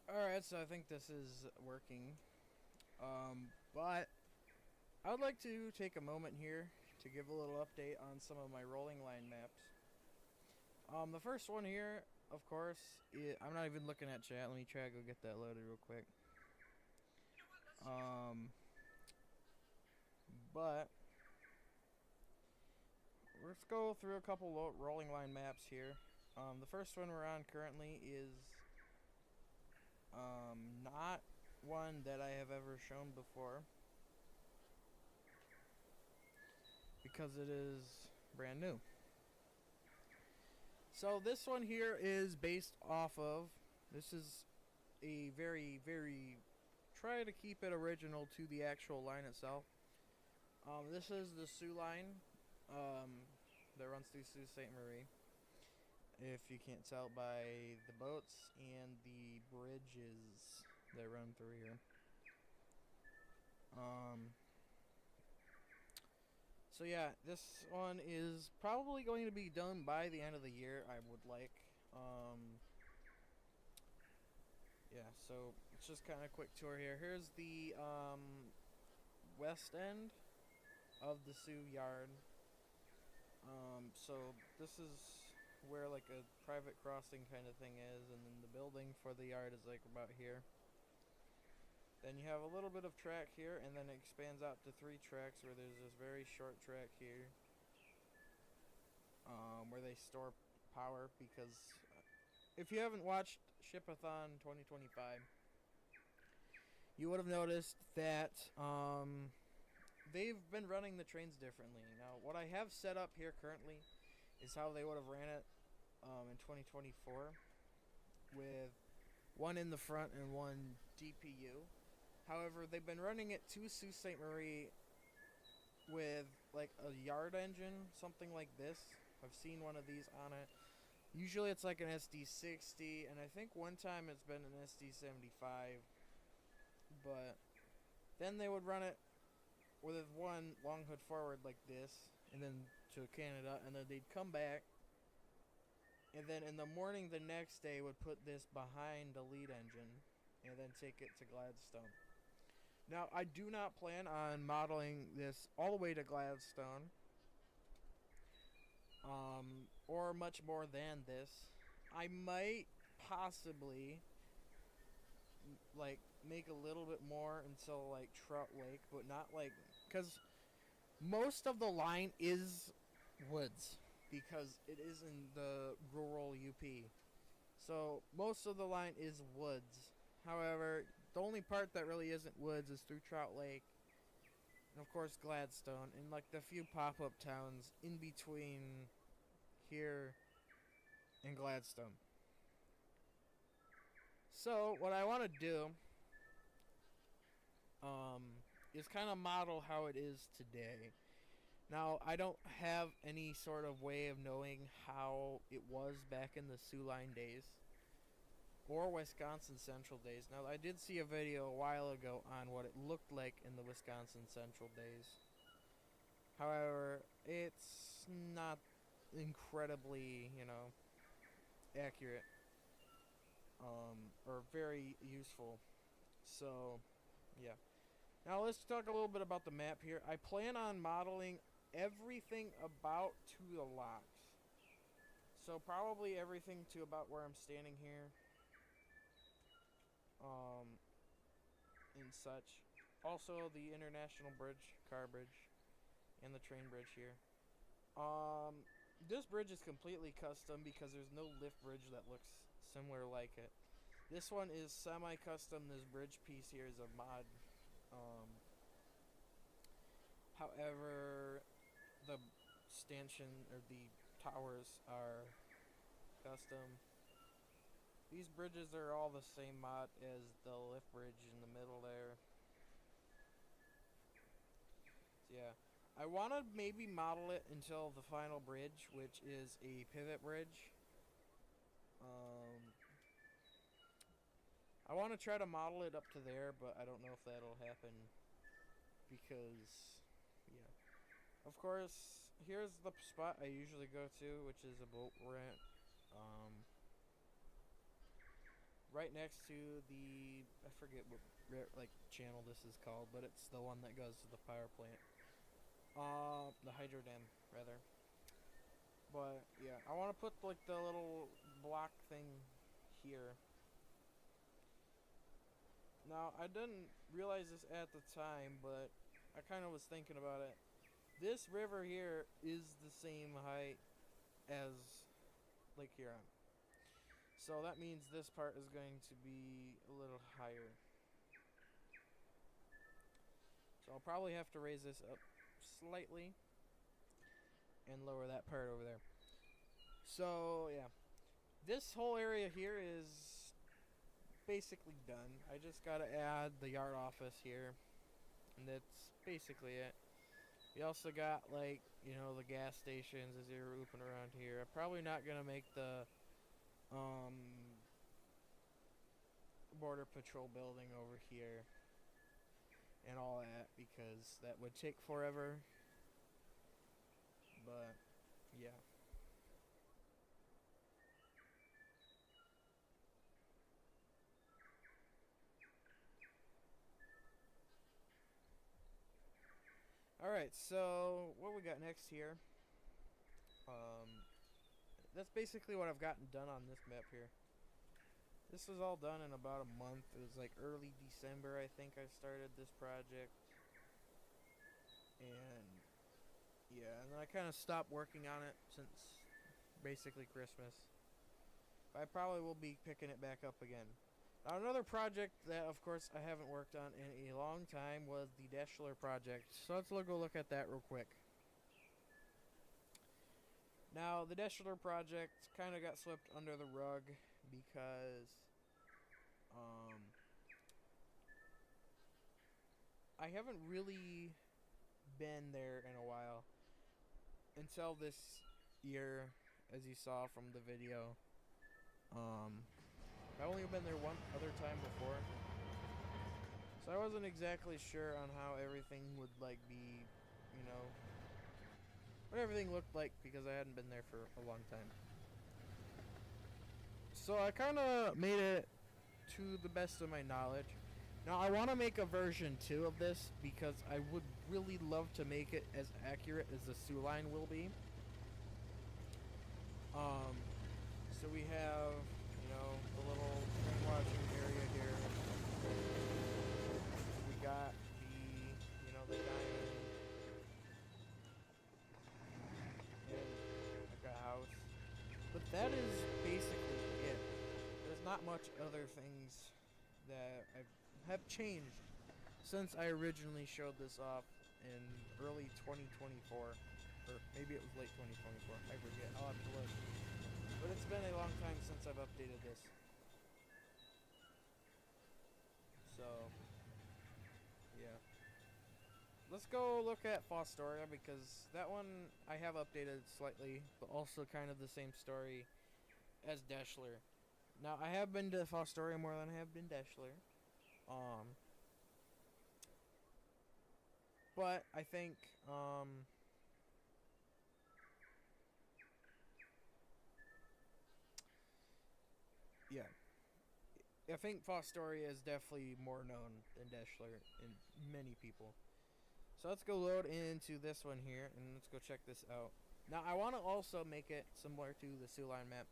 Alright, so I think this is working. But I would like to take a moment here to give a little update on some of my rolling line maps. The first one here, of course, I'm not even looking at chat. Let me try to go get that loaded real quick. Um, but let's go through a couple rolling line maps here. The first one we're on currently is not one that I have ever shown before because it is brand new. So this one here is based off of, this is a very try to keep it original to the actual line itself. This is the Soo line that runs through Sault Ste. Marie. If you can't tell by the boats and the bridges that run through here. So yeah, this one is probably going to be done by the end of the year, I would like. Yeah, so it's just kind of a quick tour here. Here's the west end of the Soo Yard. So this is where like a private crossing kind of thing is, and then the building for the yard is like about here. Then you have a little bit of track here, and then it expands out to 3 tracks where there's this very short track here. Where they store power, because if you haven't watched Shipathon 2025, you would have noticed that they've been running the trains differently. Now, what I have set up here currently is how they would have ran it in 2024, with one in the front and one DPU. However, they've been running it to Sault Ste. Marie with like a yard engine, something like this. I've seen one of these on it. Usually it's like an SD60, and I think one time it's been an SD75. But then they would run it with one long hood forward like this, and then to Canada, and then they'd come back, and then in the morning the next day would put this behind the lead engine, and then take it to Gladstone. Now, I do not plan on modeling this all the way to Gladstone, or much more than this. I might possibly like make a little bit more until like Trout Lake, but not like, because most of the line is woods because it is in the rural UP. So most of the line is woods. However, the only part that really isn't woods is through Trout Lake, and of course Gladstone, and like the few pop-up towns in between here and Gladstone. So what I want to do is kind of model how it is today. Now, I don't have any sort of way of knowing how it was back in the Soo Line days or Wisconsin Central days. Now, I did see a video a while ago on what it looked like in the Wisconsin Central days. However, it's not incredibly, accurate, or very useful. So, yeah. Now let's talk a little bit about the map here. I plan on modeling everything about to the locks. So probably everything to about where I'm standing here. And such. Also the International Bridge, car bridge, and the train bridge here. This bridge is completely custom because there's no lift bridge that looks similar like it. This one is semi-custom. This bridge piece here is a mod. However, the stanchion or the towers are custom. These bridges are all the same mod as the lift bridge in the middle there. So yeah, I want to maybe model it until the final bridge, which is a pivot bridge. I want to try to model it up to there, but I don't know if that'll happen because, yeah. Of course, here's the spot I usually go to, which is a boat rent. Right right next to the, I forget what like channel this is called, but it's the one that goes to the power plant. The hydro dam rather. But yeah, I want to put like the little block thing here. Now I didn't realize this at the time, but I kind of was thinking about it. This river here is the same height as Lake Huron. So that means this part is going to be a little higher. So I'll probably have to raise this up slightly and lower that part over there. So yeah, this whole area here is basically done. I just gotta add the yard office here, and that's basically it. We also got, like, you know, the gas stations as you're looping around here. I'm probably not gonna make the border patrol building over here and all that, because that would take forever. But yeah. Alright, so what we got next here? That's basically what I've gotten done on this map here. This was all done in about a month. It was like early December, I think I started this project. And yeah, and then I kind of stopped working on it since basically Christmas. But I probably will be picking it back up again. Now, another project that, of course, I haven't worked on in a long time was the Deschler project. So let's go look at that real quick. Now, the Deschler project kind of got swept under the rug because I haven't really been there in a while until this year, as you saw from the video. I've only been there one other time before, so I wasn't exactly sure on how everything would like be, you know, what everything looked like, because I hadn't been there for a long time. So I kind of made it to the best of my knowledge. Now I want to make a version 2 of this because I would really love to make it as accurate as the Soo line will be. So we have, you know, the little train watching area here. We got the, you know, the diamond and like a house. But that is basically it. There's not much other things that have changed since I originally showed this off in early 2024. Or maybe it was late 2024. I forget. I'll have to look. But it's been a long time since I've updated this. So, yeah. Let's go look at Fostoria, because that one I have updated slightly, but also kind of the same story as Deschler. Now, I have been to Fostoria more than I have been Deschler. But I think, yeah. I think Fostoria is definitely more known than Deschler in many people. So let's go load into this one here, and let's go check this out. Now, I want to also make it similar to the Soo line map,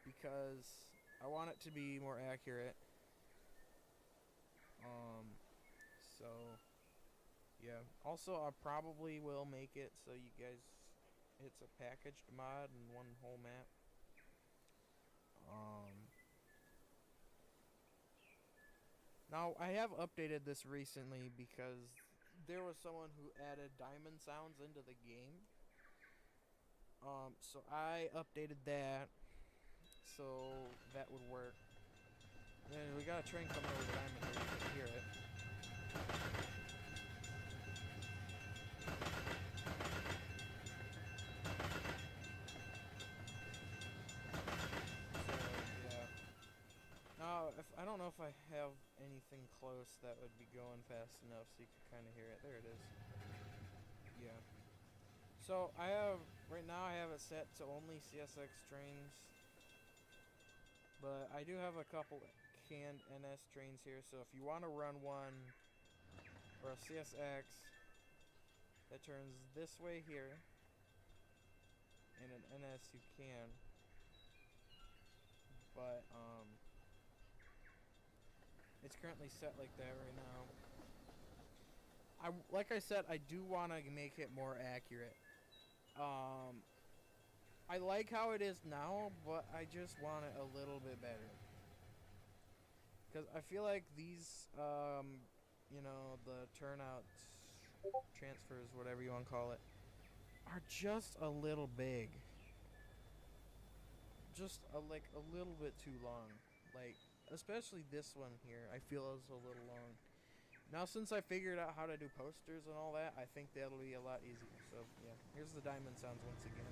because I want it to be more accurate. So, yeah. Also, I probably will make it so you guys, it's a packaged mod and one whole map. Now, I have updated this recently because there was someone who added diamond sounds into the game. So I updated that so that would work. And we got a train coming over the diamond here, you can hear it. Now, I don't know if I have anything close that would be going fast enough so you can kind of hear it. There it is. Yeah. So right now I have it set to only CSX trains. But I do have a couple canned NS trains here, so if you want to run one or a CSX that turns this way here and an NS, you can. But it's currently set like that right now. Like I said, I do want to make it more accurate. I like how it is now, but I just want it a little bit better. Because I feel like these, you know, the turnouts, transfers, whatever you want to call it, are just a little big. Just like a little bit too long. Like, especially this one here, I feel is a little long. Now, since I figured out how to do posters and all that, I think that'll be a lot easier. So, yeah, here's the diamond sounds once again.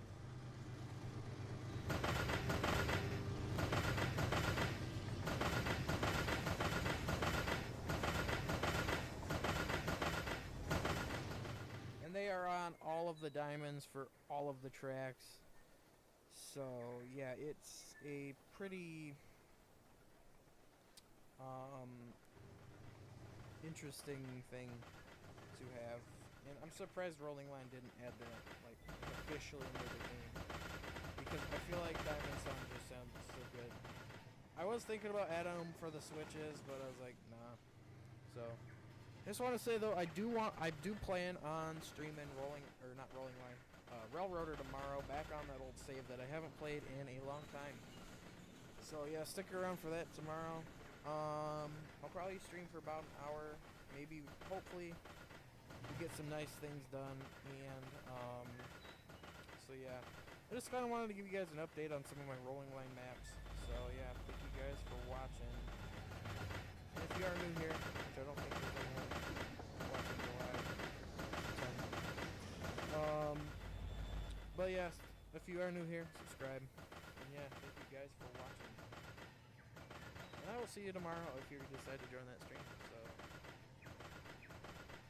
And they are on all of the diamonds for all of the tracks. So, yeah, it's a pretty interesting thing to have. And I'm surprised Rolling Line didn't add that, like, officially into the game. Because I feel like Diamond Sound just sounds so good. I was thinking about adding them for the Switches, but I was like, nah. So, just want to say though, I do plan on streaming Railroader tomorrow, back on that old save that I haven't played in a long time. So yeah, stick around for that tomorrow. I'll probably stream for about an hour, maybe, hopefully, we get some nice things done, and, so yeah, I just kind of wanted to give you guys an update on some of my Rolling Line maps. So yeah, thank you guys for watching. And if you are new here, which I don't think there's anyone watching the live, but yes, if you are new here, subscribe. And yeah, thank you guys for watching. And I will see you tomorrow if you decide to join that stream.